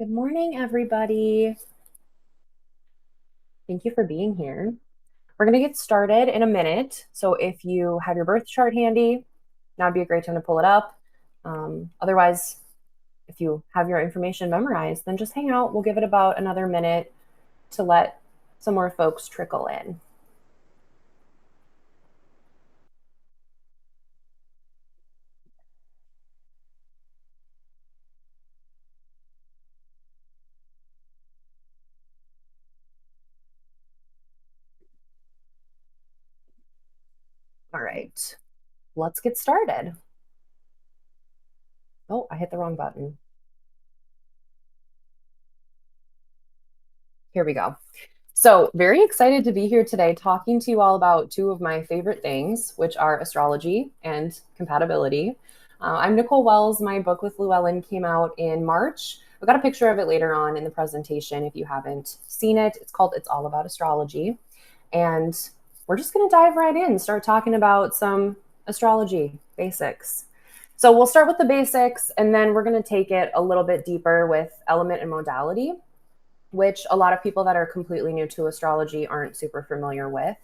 Good morning, everybody. Thank you for being here. We're going to get started in a minute. So if you have your birth chart handy, now would be a great time to pull it up. Otherwise, if you have your information memorized, then just hang out. We'll give it about another minute to let some more folks trickle in. All right, let's get started. Oh, I hit the wrong button. Here we go. So, very excited to be here today talking to you all about two of my favorite things, which are astrology and compatibility. I'm Nicole Wells. My book with Llewellyn came out in March. I've got a picture of it later on in the presentation if you haven't seen it. It's called It's All About Astrology. And we're just going to dive right in, start talking about some astrology basics. So, we'll start with the basics, and then we're going to take it a little bit deeper with element and modality, which a lot of people that are completely new to astrology aren't super familiar with.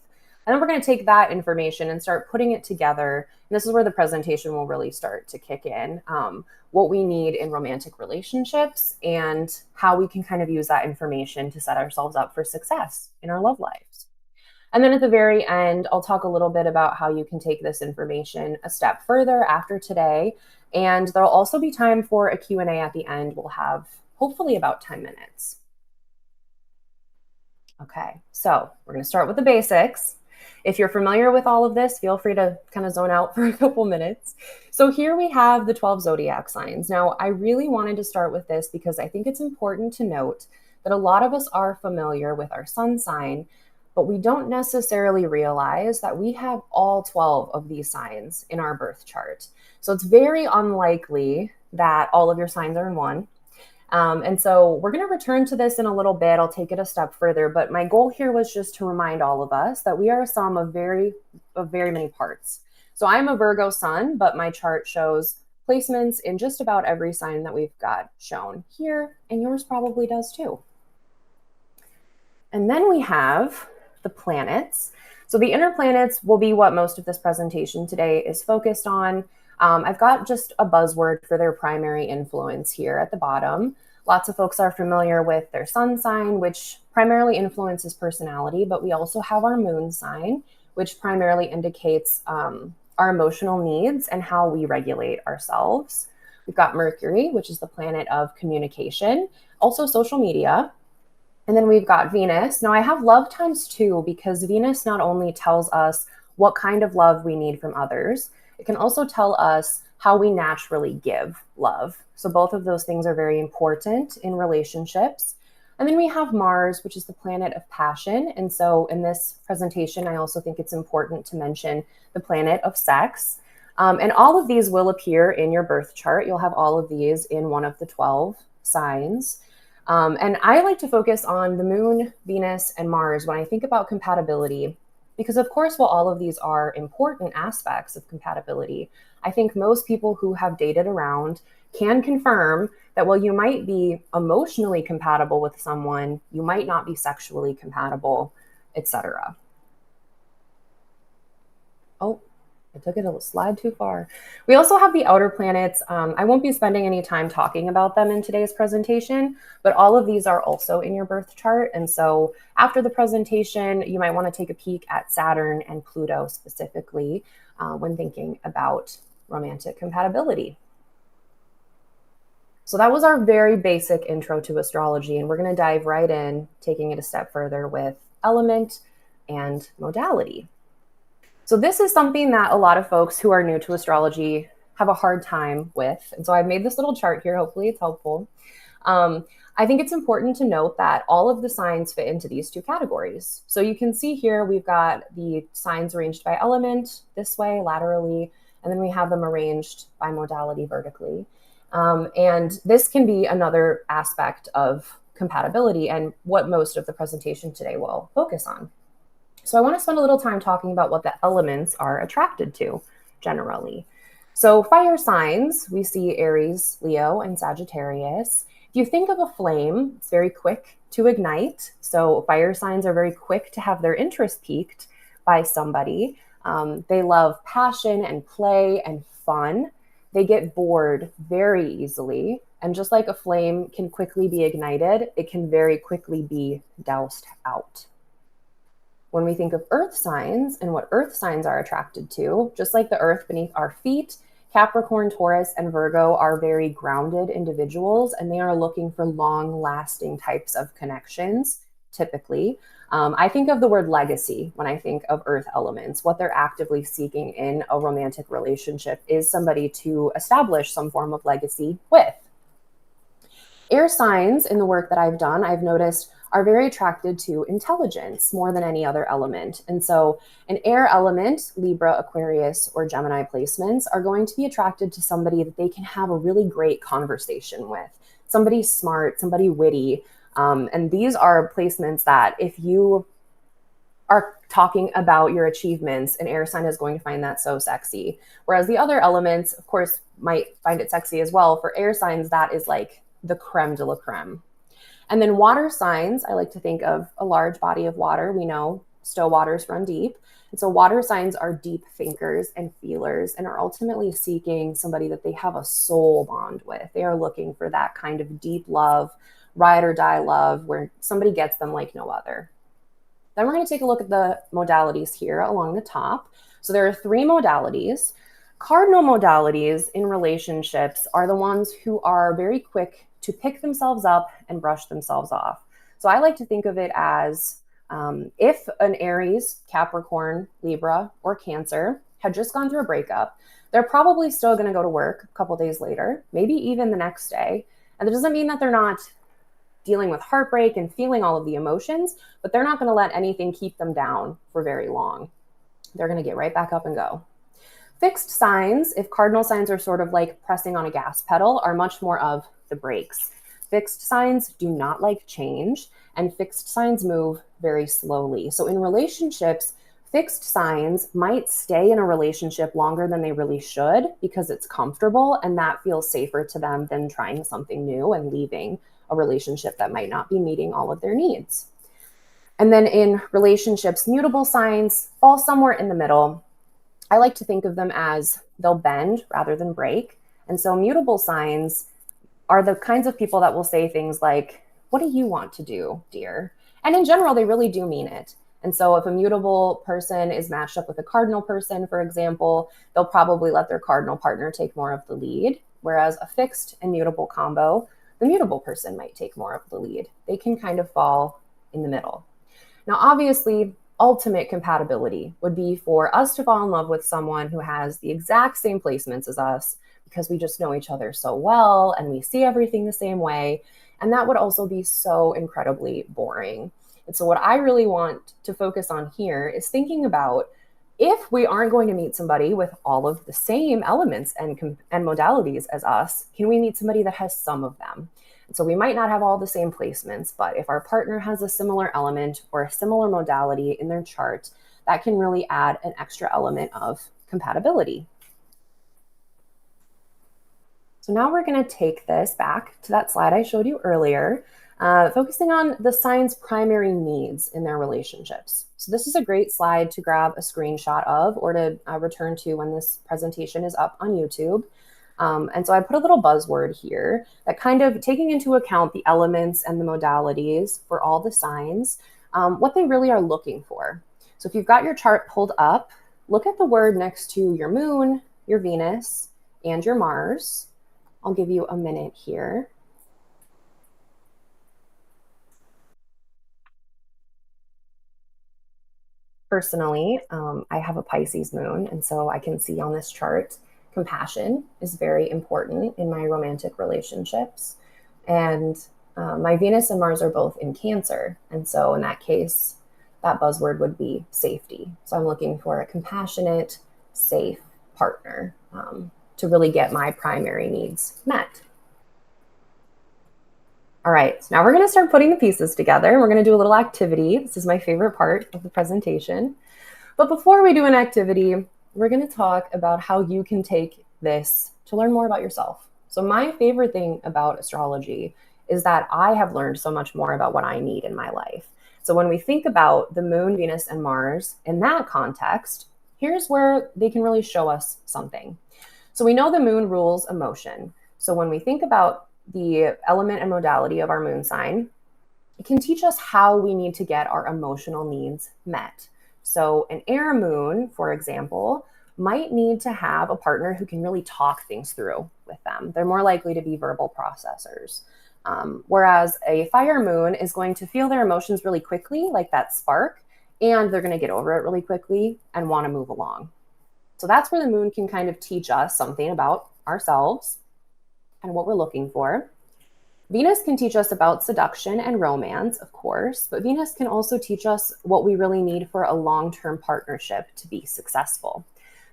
And then we're going to take that information and start putting it together. And this is where the presentation will really start to kick in. What we need in romantic relationships and how we can kind of use that information to set ourselves up for success in our love lives. And then at the very end, I'll talk a little bit about how you can take this information a step further after today. And there'll also be time for a Q&A at the end. We'll have hopefully about 10 minutes. Okay, so we're going to start with the basics. If you're familiar with all of this, feel free to kind of zone out for a couple minutes. So here we have the 12 zodiac signs. Now, I really wanted to start with this because I think it's important to note that a lot of us are familiar with our sun sign, but we don't necessarily realize that we have all 12 of these signs in our birth chart. So it's very unlikely that all of your signs are in one. And so we're going to return to this in a little bit. I'll take it a step further, but my goal here was just to remind all of us that we are a sum of very many parts. So I'm a Virgo sun, but my chart shows placements in just about every sign that we've got shown here, and yours probably does too. And then we have the planets. So the inner planets will be what most of this presentation today is focused on. I've got just a buzzword for their primary influence here at the bottom. Lots of folks are familiar with their sun sign, which primarily influences personality, but we also have our moon sign, which primarily indicates our emotional needs and how we regulate ourselves. We've got Mercury, which is the planet of communication, also social media. And then we've got Venus. Now I have love times 2 because Venus not only tells us what kind of love we need from others, it can also tell us how we naturally give love. So both of those things are very important in relationships. And then we have Mars, which is the planet of passion. And so in this presentation, I also think it's important to mention the planet of sex. And all of these will appear in your birth chart. You'll have all of these in one of the 12 signs. And I like to focus on the moon, Venus, and Mars when I think about compatibility, because of course, while all of these are important aspects of compatibility, I think most people who have dated around can confirm that while you might be emotionally compatible with someone, you might not be sexually compatible, etc. Oh, I took it a slide too far. We also have the outer planets. I won't be spending any time talking about them in today's presentation, but all of these are also in your birth chart. And so after the presentation, you might want to take a peek at Saturn and Pluto specifically when thinking about romantic compatibility. So that was our very basic intro to astrology, and we're going to dive right in, taking it a step further with element and modality. So this is something that a lot of folks who are new to astrology have a hard time with. And so I've made this little chart here. Hopefully it's helpful. I think it's important to note that all of the signs fit into these two categories. So you can see here, we've got the signs arranged by element this way, laterally, and then we have them arranged by modality vertically. And this can be another aspect of compatibility and what most of the presentation today will focus on. So I want to spend a little time talking about what the elements are attracted to generally. So fire signs, we see Aries, Leo, and Sagittarius. If you think of a flame, it's very quick to ignite. So fire signs are very quick to have their interest piqued by somebody. They love passion and play and fun. They get bored very easily. And just like a flame can quickly be ignited, it can very quickly be doused out. When we think of earth signs and what earth signs are attracted to, just like the earth beneath our feet, Capricorn, Taurus, and Virgo are very grounded individuals, and they are looking for long-lasting types of connections, typically. I think of the word legacy when I think of earth elements. What they're actively seeking in a romantic relationship is somebody to establish some form of legacy with. Air signs in the work that I've done, I've noticed, are very attracted to intelligence more than any other element. And so an air element, Libra, Aquarius, or Gemini placements are going to be attracted to somebody that they can have a really great conversation with, somebody smart, somebody witty. And these are placements that if you are talking about your achievements, an air sign is going to find that so sexy. Whereas the other elements, of course, might find it sexy as well. For air signs, that is like the creme de la creme. And then water signs, I like to think of a large body of water. We know still waters run deep. And so water signs are deep thinkers and feelers and are ultimately seeking somebody that they have a soul bond with. They are looking for that kind of deep love, ride or die love, where somebody gets them like no other. Then we're going to take a look at the modalities here along the top. So there are 3 modalities. Cardinal modalities in relationships are the ones who are very quick to pick themselves up and brush themselves off. So I like to think of it as if an Aries, Capricorn, Libra, or Cancer had just gone through a breakup, they're probably still going to go to work a couple days later, maybe even the next day. And that doesn't mean that they're not dealing with heartbreak and feeling all of the emotions, but they're not going to let anything keep them down for very long. They're going to get right back up and go. Fixed signs, if cardinal signs are sort of like pressing on a gas pedal, are much more of the brakes. Fixed signs do not like change, and fixed signs move very slowly. So in relationships, fixed signs might stay in a relationship longer than they really should because it's comfortable and that feels safer to them than trying something new and leaving a relationship that might not be meeting all of their needs. And then in relationships, mutable signs fall somewhere in the middle. I like to think of them as they'll bend rather than break. And so mutable signs are the kinds of people that will say things like, "What do you want to do, dear?" And in general, they really do mean it. And so if a mutable person is matched up with a cardinal person, for example, they'll probably let their cardinal partner take more of the lead. Whereas a fixed and mutable combo, the mutable person might take more of the lead. They can kind of fall in the middle. Now, obviously, ultimate compatibility would be for us to fall in love with someone who has the exact same placements as us because we just know each other so well and we see everything the same way. And that would also be so incredibly boring. And so what I really want to focus on here is thinking about if we aren't going to meet somebody with all of the same elements and modalities as us, can we meet somebody that has some of them? And so we might not have all the same placements, but if our partner has a similar element or a similar modality in their chart, that can really add an extra element of compatibility. So now we're going to take this back to that slide I showed you earlier, focusing on the signs' primary needs in their relationships. So this is a great slide to grab a screenshot of or to return to when this presentation is up on YouTube. And so I put a little buzzword here that kind of taking into account the elements and the modalities for all the signs, what they really are looking for. So if you've got your chart pulled up, look at the word next to your moon, your Venus, and your Mars. I'll give you a minute here. Personally, I have a Pisces moon, and so I can see on this chart, compassion is very important in my romantic relationships. And my Venus and Mars are both in Cancer. And so in that case, that buzzword would be safety. So I'm looking for a compassionate, safe partner to really get my primary needs met. All right, so now we're going to start putting the pieces together. We're going to do a little activity. This is my favorite part of the presentation. But before we do an activity, we're going to talk about how you can take this to learn more about yourself. So my favorite thing about astrology is that I have learned so much more about what I need in my life. So when we think about the moon, Venus, and Mars in that context, here's where they can really show us something. So we know the moon rules emotion. So when we think about the element and modality of our moon sign, it can teach us how we need to get our emotional needs met. So an air moon, for example, might need to have a partner who can really talk things through with them. They're more likely to be verbal processors. Whereas a fire moon is going to feel their emotions really quickly, like that spark, and they're going to get over it really quickly and want to move along. So that's where the moon can kind of teach us something about ourselves and what we're looking for. Venus can teach us about seduction and romance, of course, but Venus can also teach us what we really need for a long-term partnership to be successful.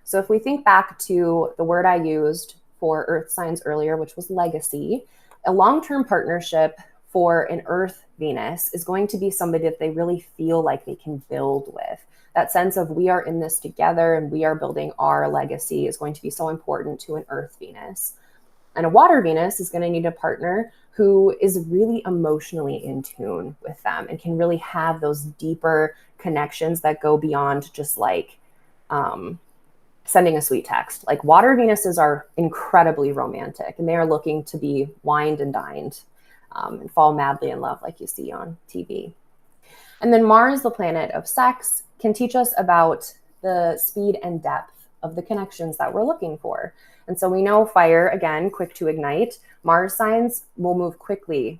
So if we think back to the word I used for earth signs earlier, which was legacy, a long-term partnership for an earth Venus is going to be somebody that they really feel like they can build with. That sense of we are in this together and we are building our legacy is going to be so important to an earth Venus. And a water Venus is going to need a partner who is really emotionally in tune with them and can really have those deeper connections that go beyond just like sending a sweet text. Like water Venuses are incredibly romantic and they are looking to be wined and dined and fall madly in love like you see on TV. And then Mars, the planet of sex, can teach us about the speed and depth of the connections that we're looking for. And so we know fire, again, quick to ignite. Mars signs will move quickly,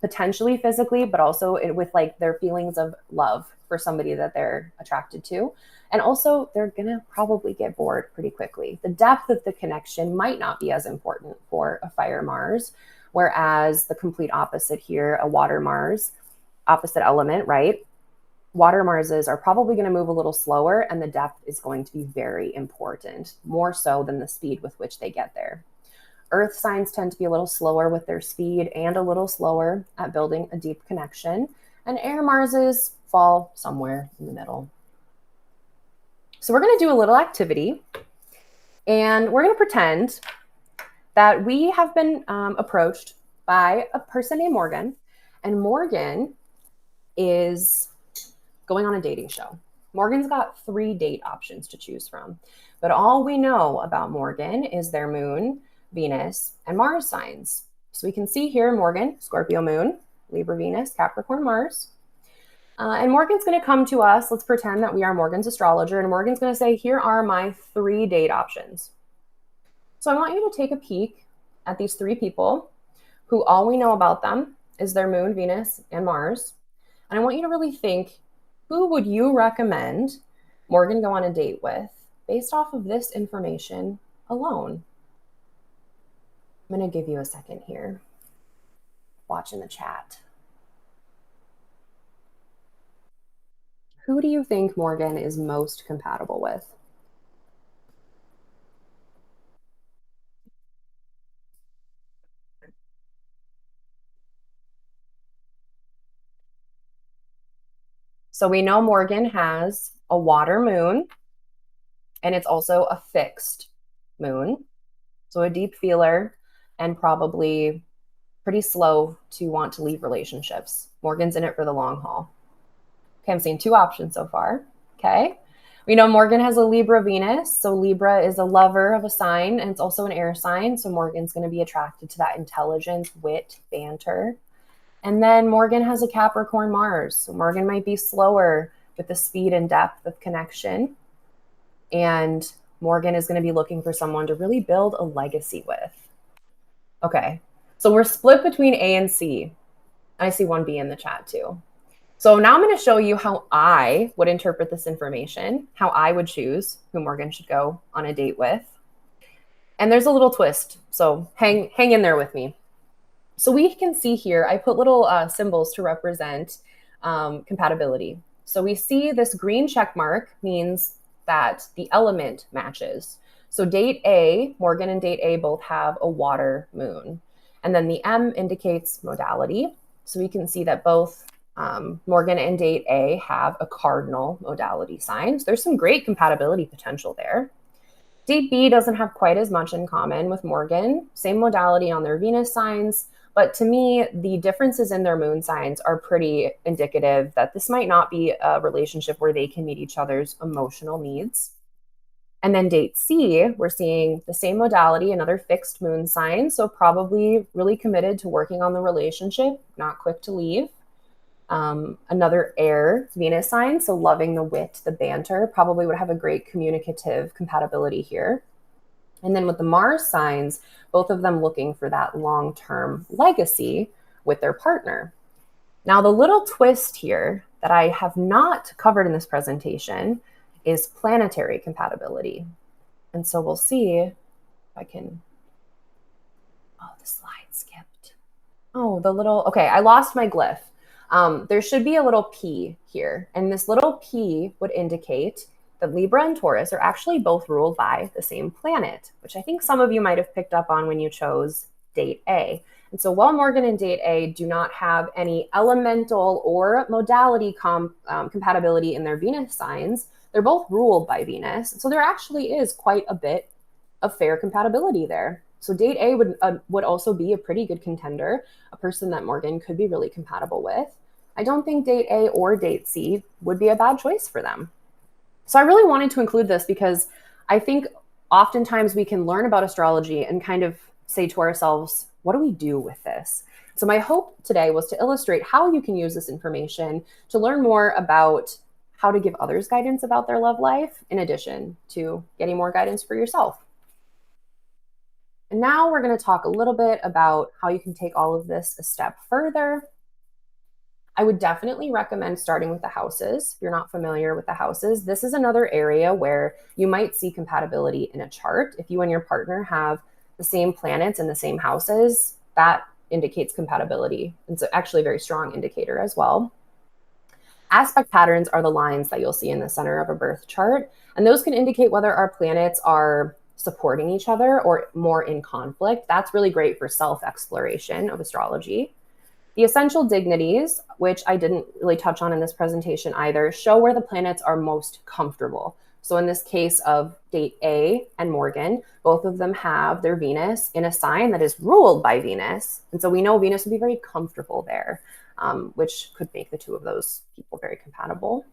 potentially physically, but also with like their feelings of love for somebody that they're attracted to. And also they're gonna probably get bored pretty quickly. The depth of the connection might not be as important for a fire Mars, whereas the complete opposite here, a water Mars, opposite element, right? Water Marses are probably going to move a little slower and the depth is going to be very important, more so than the speed with which they get there. Earth signs tend to be a little slower with their speed and a little slower at building a deep connection. And air Marses fall somewhere in the middle. So we're going to do a little activity and we're going to pretend that we have been approached by a person named Morgan, and Morgan is going on a dating show. Morgan's got 3 date options to choose from, but all we know about Morgan is their moon, Venus, and Mars signs. So we can see here Morgan, Scorpio moon, Libra Venus, Capricorn Mars. And Morgan's going to come to us. Let's pretend that we are Morgan's astrologer, and Morgan's going to say, here are my 3 date options. So I want you to take a peek at these 3 people who all we know about them is their moon, Venus, and Mars. And I want you to really think, who would you recommend Morgan go on a date with based off of this information alone? I'm going to give you a second here. Watch in the chat. Who do you think Morgan is most compatible with? So we know Morgan has a water moon, and it's also a fixed moon. So a deep feeler and probably pretty slow to want to leave relationships. Morgan's in it for the long haul. Okay, I'm seeing 2 options so far. Okay. We know Morgan has a Libra Venus. So Libra is a lover of a sign, and it's also an air sign. So Morgan's going to be attracted to that intelligence, wit, banter. And then Morgan has a Capricorn Mars. So Morgan might be slower with the speed and depth of connection. And Morgan is going to be looking for someone to really build a legacy with. Okay, so we're split between A and C. I see 1B in the chat too. So now I'm going to show you how I would interpret this information, how I would choose who Morgan should go on a date with. And there's a little twist, so hang in there with me. So we can see here, I put little symbols to represent compatibility. So we see this green check mark means that the element matches. So date A, Morgan and date A both have a water moon. And then the M indicates modality. So we can see that both Morgan and date A have a cardinal modality sign. So there's some great compatibility potential there. Date B doesn't have quite as much in common with Morgan. Same modality on their Venus signs, But to me, the differences in their moon signs are pretty indicative that this might not be a relationship where they can meet each other's emotional needs. And then date C, we're seeing the same modality, another fixed moon sign. So probably really committed to working on the relationship, not quick to leave. Another air Venus sign, so loving the wit, the banter, probably would have a great communicative compatibility here. And then with the Mars signs, both of them looking for that long-term legacy with their partner. Now, the little twist here that I have not covered in this presentation is planetary compatibility. And so we'll see if I can, oh, the slide skipped. Oh, okay, I lost my glyph. There should be a little P here, and this little P would indicate that Libra and Taurus are actually both ruled by the same planet, which I think some of you might have picked up on when you chose date A. And so while Morgan and date A do not have any elemental or modality compatibility in their Venus signs, they're both ruled by Venus. So there actually is quite a bit of fair compatibility there. So date A would also be a pretty good contender, a person that Morgan could be really compatible with. I don't think date A or date C would be a bad choice for them. So I really wanted to include this because I think oftentimes we can learn about astrology and kind of say to ourselves, what do we do with this? So my hope today was to illustrate how you can use this information to learn more about how to give others guidance about their love life, in addition to getting more guidance for yourself. And now we're going to talk a little bit about how you can take all of this a step further. I would definitely recommend starting with the houses. If you're not familiar with the houses, this is another area where you might see compatibility in a chart. If you and your partner have the same planets in the same houses, that indicates compatibility. It's actually a very strong indicator as well. Aspect patterns are the lines that you'll see in the center of a birth chart, and those can indicate whether our planets are supporting each other or more in conflict. That's really great for self-exploration of astrology. The essential dignities, which I didn't really touch on in this presentation either, show where the planets are most comfortable. So in this case of date A and Morgan, both of them have their Venus in a sign that is ruled by Venus. And so we know Venus would be very comfortable there, which could make the two of those people very compatible.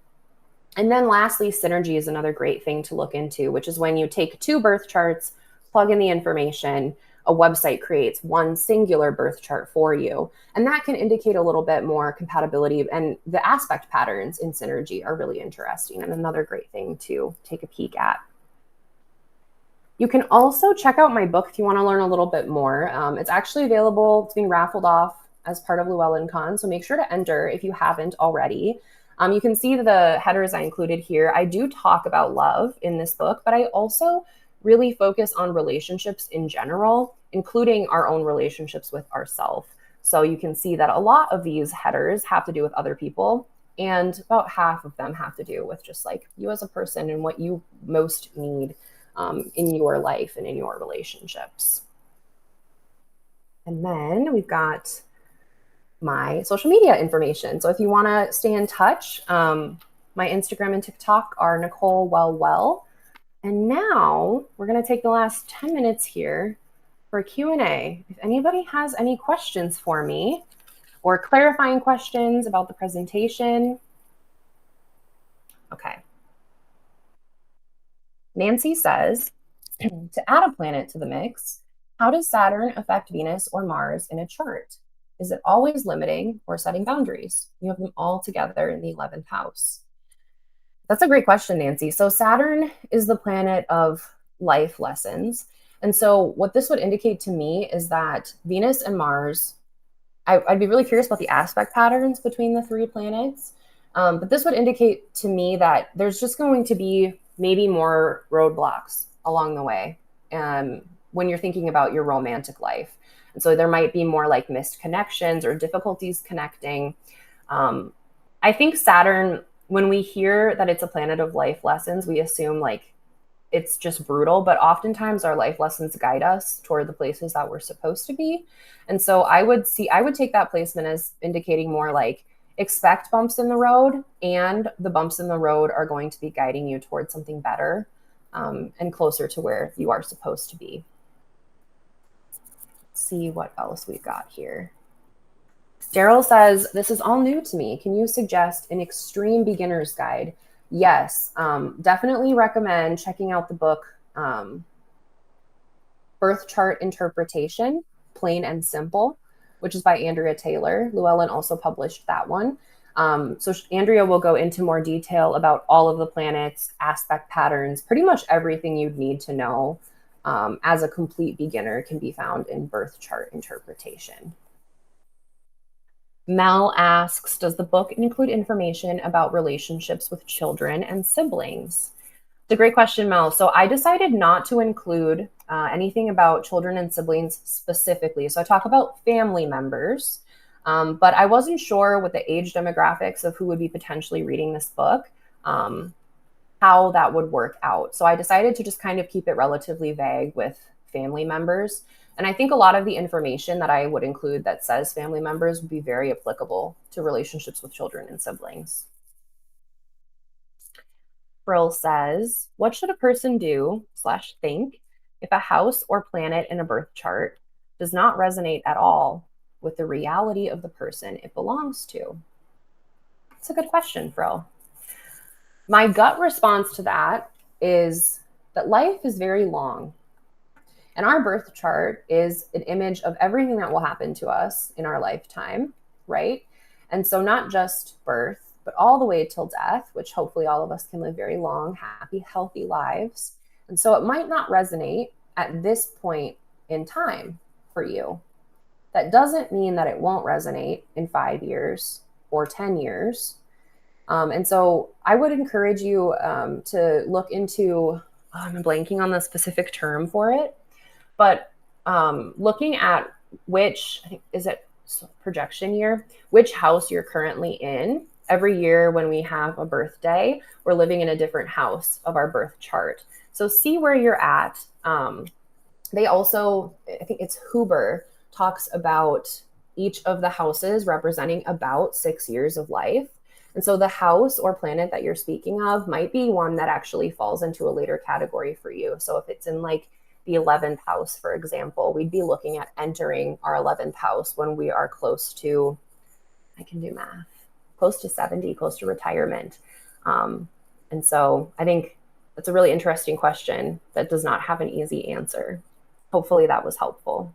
And then lastly, synergy is another great thing to look into, which is when you take two birth charts, plug in the information, a website creates one singular birth chart for you. And that can indicate a little bit more compatibility, and the aspect patterns in synergy are really interesting and another great thing to take a peek at. You can also check out my book if you want to learn a little bit more. It's actually available. It's being raffled off as part of LlewellynCon, so make sure to enter if you haven't already. You can see the headers I included here. I do talk about love in this book, but I also really focus on relationships in general, including our own relationships with ourselves. So you can see that a lot of these headers have to do with other people, and about half of them have to do with just like you as a person and what you most need in your life and in your relationships. And then we've got my social media information. So if you want to stay in touch, my Instagram and TikTok are Nicole Well. And now we're going to take the last 10 minutes here for a Q&A. If anybody has any questions for me or clarifying questions about the presentation. Okay. Nancy says, to add a planet to the mix, how does Saturn affect Venus or Mars in a chart? Is it always limiting or setting boundaries? You have them all together in the 11th house. That's a great question, Nancy. So Saturn is the planet of life lessons. And so what this would indicate to me is that Venus and Mars, I'd be really curious about the aspect patterns between the three planets. But this would indicate to me that there's just going to be maybe more roadblocks along the way when you're thinking about your romantic life. And so there might be more like missed connections or difficulties connecting. I think Saturn, when we hear that it's a planet of life lessons, we assume like it's just brutal, but oftentimes our life lessons guide us toward the places that we're supposed to be. And so I would take that placement as indicating more like expect bumps in the road, and the bumps in the road are going to be guiding you towards something better and closer to where you are supposed to be. see what else we've got here. Daryl says, this is all new to me. Can you suggest an extreme beginner's guide? Yes, definitely recommend checking out the book, Birth Chart Interpretation, Plain and Simple, which is by Andrea Taylor. Llewellyn also published that one. So Andrea will go into more detail about all of the planets, aspect patterns, pretty much everything you'd need to know as a complete beginner can be found in Birth Chart Interpretation. Mel asks, does the book include information about relationships with children and siblings? It's a great question, Mel. So I decided not to include anything about children and siblings specifically. So I talk about family members, but I wasn't sure with the age demographics of who would be potentially reading this book, how that would work out. So I decided to just kind of keep it relatively vague with family members. And I think a lot of the information that I would include that says family members would be very applicable to relationships with children and siblings. Brill says, what should a person do / think if a house or planet in a birth chart does not resonate at all with the reality of the person it belongs to? That's a good question, Brill. My gut response to that is that life is very long. And our birth chart is an image of everything that will happen to us in our lifetime, right? And so not just birth, but all the way till death, which hopefully all of us can live very long, happy, healthy lives. And so it might not resonate at this point in time for you. That doesn't mean that it won't resonate in 5 years or 10 years. And so I would encourage you to look into, I'm blanking on the specific term for it, but looking at which, I think, is it projection year, which house you're currently in. Every year when we have a birthday, we're living in a different house of our birth chart. So see where you're at. They also, I think it's Huber, talks about each of the houses representing about 6 years of life. And so the house or planet that you're speaking of might be one that actually falls into a later category for you. So if it's in like the 11th house, for example, we'd be looking at entering our 11th house when we are close to, I can do math, close to 70, close to retirement. And so I think that's a really interesting question that does not have an easy answer. Hopefully that was helpful.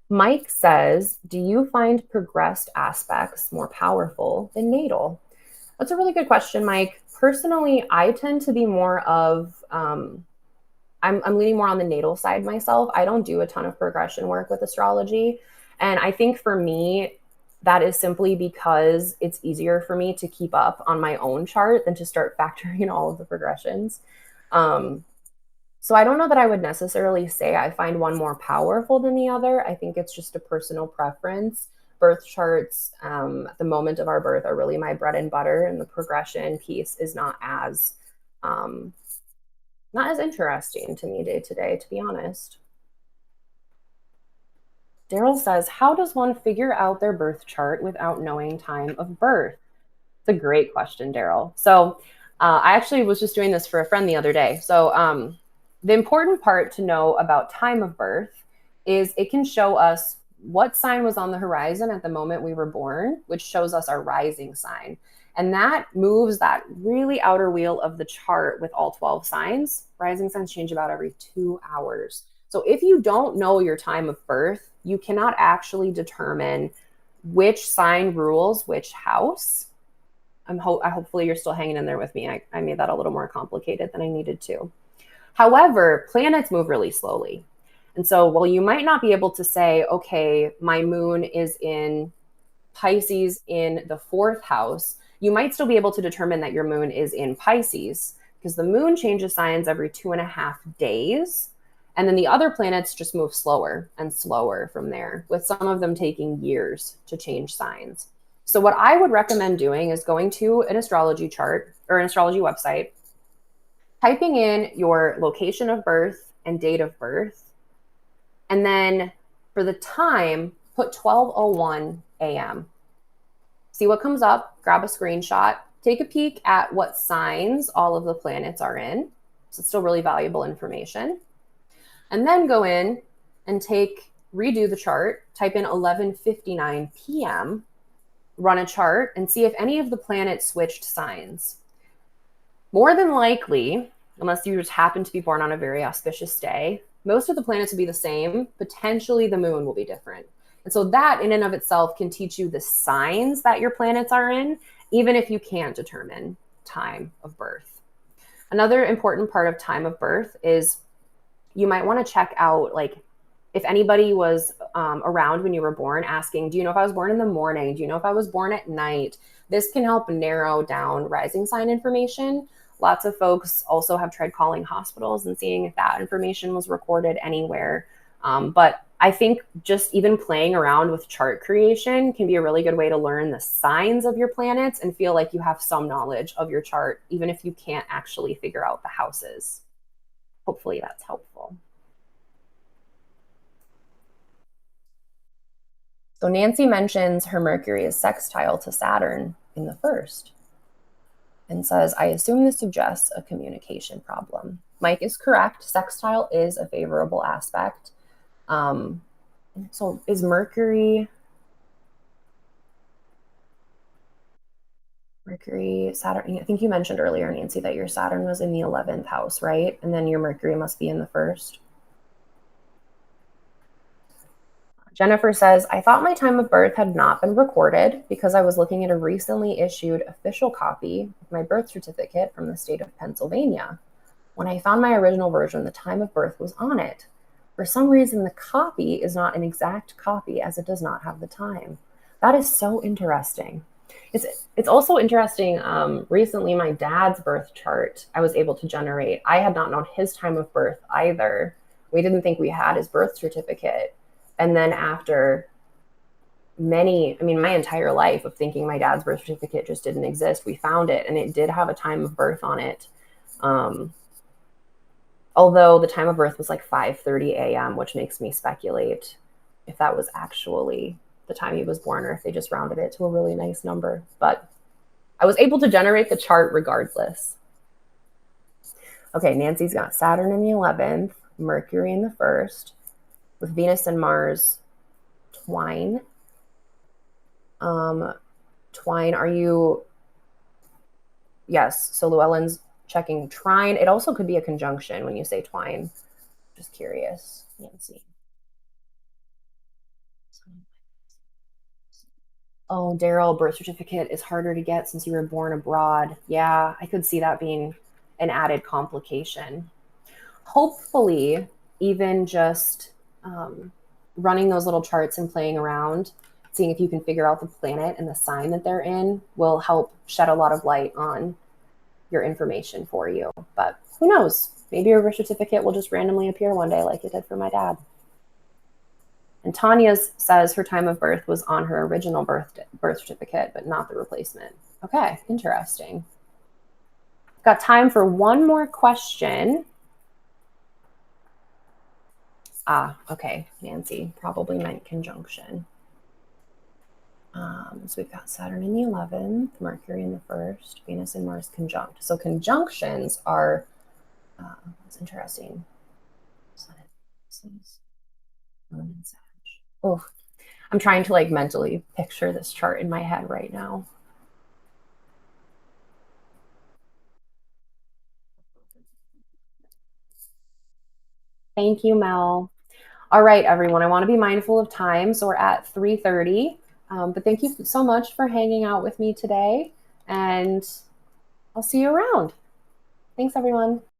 Mike says, do you find progressed aspects more powerful than natal? That's a really good question, Mike. Personally, I tend to be more of, I'm leaning more on the natal side myself. I don't do a ton of progression work with astrology. And I think for me, that is simply because it's easier for me to keep up on my own chart than to start factoring in all of the progressions. So I don't know that I would necessarily say I find one more powerful than the other. I think it's just a personal preference. Birth charts at the moment of our birth are really my bread and butter, and the progression piece is not as interesting to me day to day, to be honest. Daryl says, how does one figure out their birth chart without knowing time of birth? It's a great question, Daryl. So I actually was just doing this for a friend the other day. So the important part to know about time of birth is it can show us what sign was on the horizon at the moment we were born, which shows us our rising sign. And that moves that really outer wheel of the chart with all 12 signs. Rising signs change about every 2 hours. So if you don't know your time of birth, you cannot actually determine which sign rules which house. Hopefully you're still hanging in there with me. I made that a little more complicated than I needed to. However, planets move really slowly. And so while you might not be able to say, okay, my moon is in Pisces in the 4th house, you might still be able to determine that your moon is in Pisces because the moon changes signs every 2.5 days. And then the other planets just move slower and slower from there, with some of them taking years to change signs. So what I would recommend doing is going to an astrology chart or an astrology website, typing in your location of birth and date of birth. And then for the time, put 12:01 a.m. See what comes up, grab a screenshot, take a peek at what signs all of the planets are in. So it's still really valuable information. And then go in and redo the chart, type in 11:59 p.m., run a chart, and see if any of the planets switched signs. More than likely, unless you just happen to be born on a very auspicious day, most of the planets will be the same. Potentially the moon will be different. And so that in and of itself can teach you the signs that your planets are in, even if you can't determine time of birth. Another important part of time of birth is you might want to check out, like, if anybody was around when you were born asking, do you know if I was born in the morning? Do you know if I was born at night? This can help narrow down rising sign information. Lots of folks also have tried calling hospitals and seeing if that information was recorded anywhere. But I think just even playing around with chart creation can be a really good way to learn the signs of your planets and feel like you have some knowledge of your chart, even if you can't actually figure out the houses. Hopefully that's helpful. So Nancy mentions her Mercury is sextile to Saturn in the first and says, I assume this suggests a communication problem. Mike is correct. Sextile is a favorable aspect. So is Mercury, Saturn, I think you mentioned earlier, Nancy, that your Saturn was in the 11th house, right? And then your Mercury must be in the first. Jennifer says, I thought my time of birth had not been recorded because I was looking at a recently issued official copy of my birth certificate from the state of Pennsylvania. When I found my original version, the time of birth was on it. For some reason, the copy is not an exact copy as it does not have the time. That is so interesting. It's also interesting. Recently, my dad's birth chart, I was able to generate. I had not known his time of birth either. We didn't think we had his birth certificate. And then after my entire life of thinking my dad's birth certificate just didn't exist, we found it, and it did have a time of birth on it. Although the time of birth was like 5:30 a.m., which makes me speculate if that was actually the time he was born or if they just rounded it to a really nice number. But I was able to generate the chart regardless. Okay, Nancy's got Saturn in the 11th, Mercury in the first, with Venus and Mars twine. Twine, are you? Yes, so Llewellyn's checking trine. It also could be a conjunction when you say twine. Just curious, Nancy. Oh, Daryl, birth certificate is harder to get since you were born abroad. Yeah, I could see that being an added complication. Hopefully, even just running those little charts and playing around, seeing if you can figure out the planet and the sign that they're in will help shed a lot of light on your information for you. But who knows? Maybe your birth certificate will just randomly appear one day like it did for my dad. And Tanya says her time of birth was on her original birth certificate, but not the replacement. Okay, interesting. Got time for one more question. Okay, Nancy probably meant conjunction. So we've got Saturn in the 11th, Mercury in the first, Venus and Mars conjunct. So conjunctions are, that's interesting. Oh, I'm trying to like mentally picture this chart in my head right now. Thank you, Mel. All right, everyone. I want to be mindful of time, so we're at 3:30. But thank you so much for hanging out with me today, and I'll see you around. Thanks, everyone.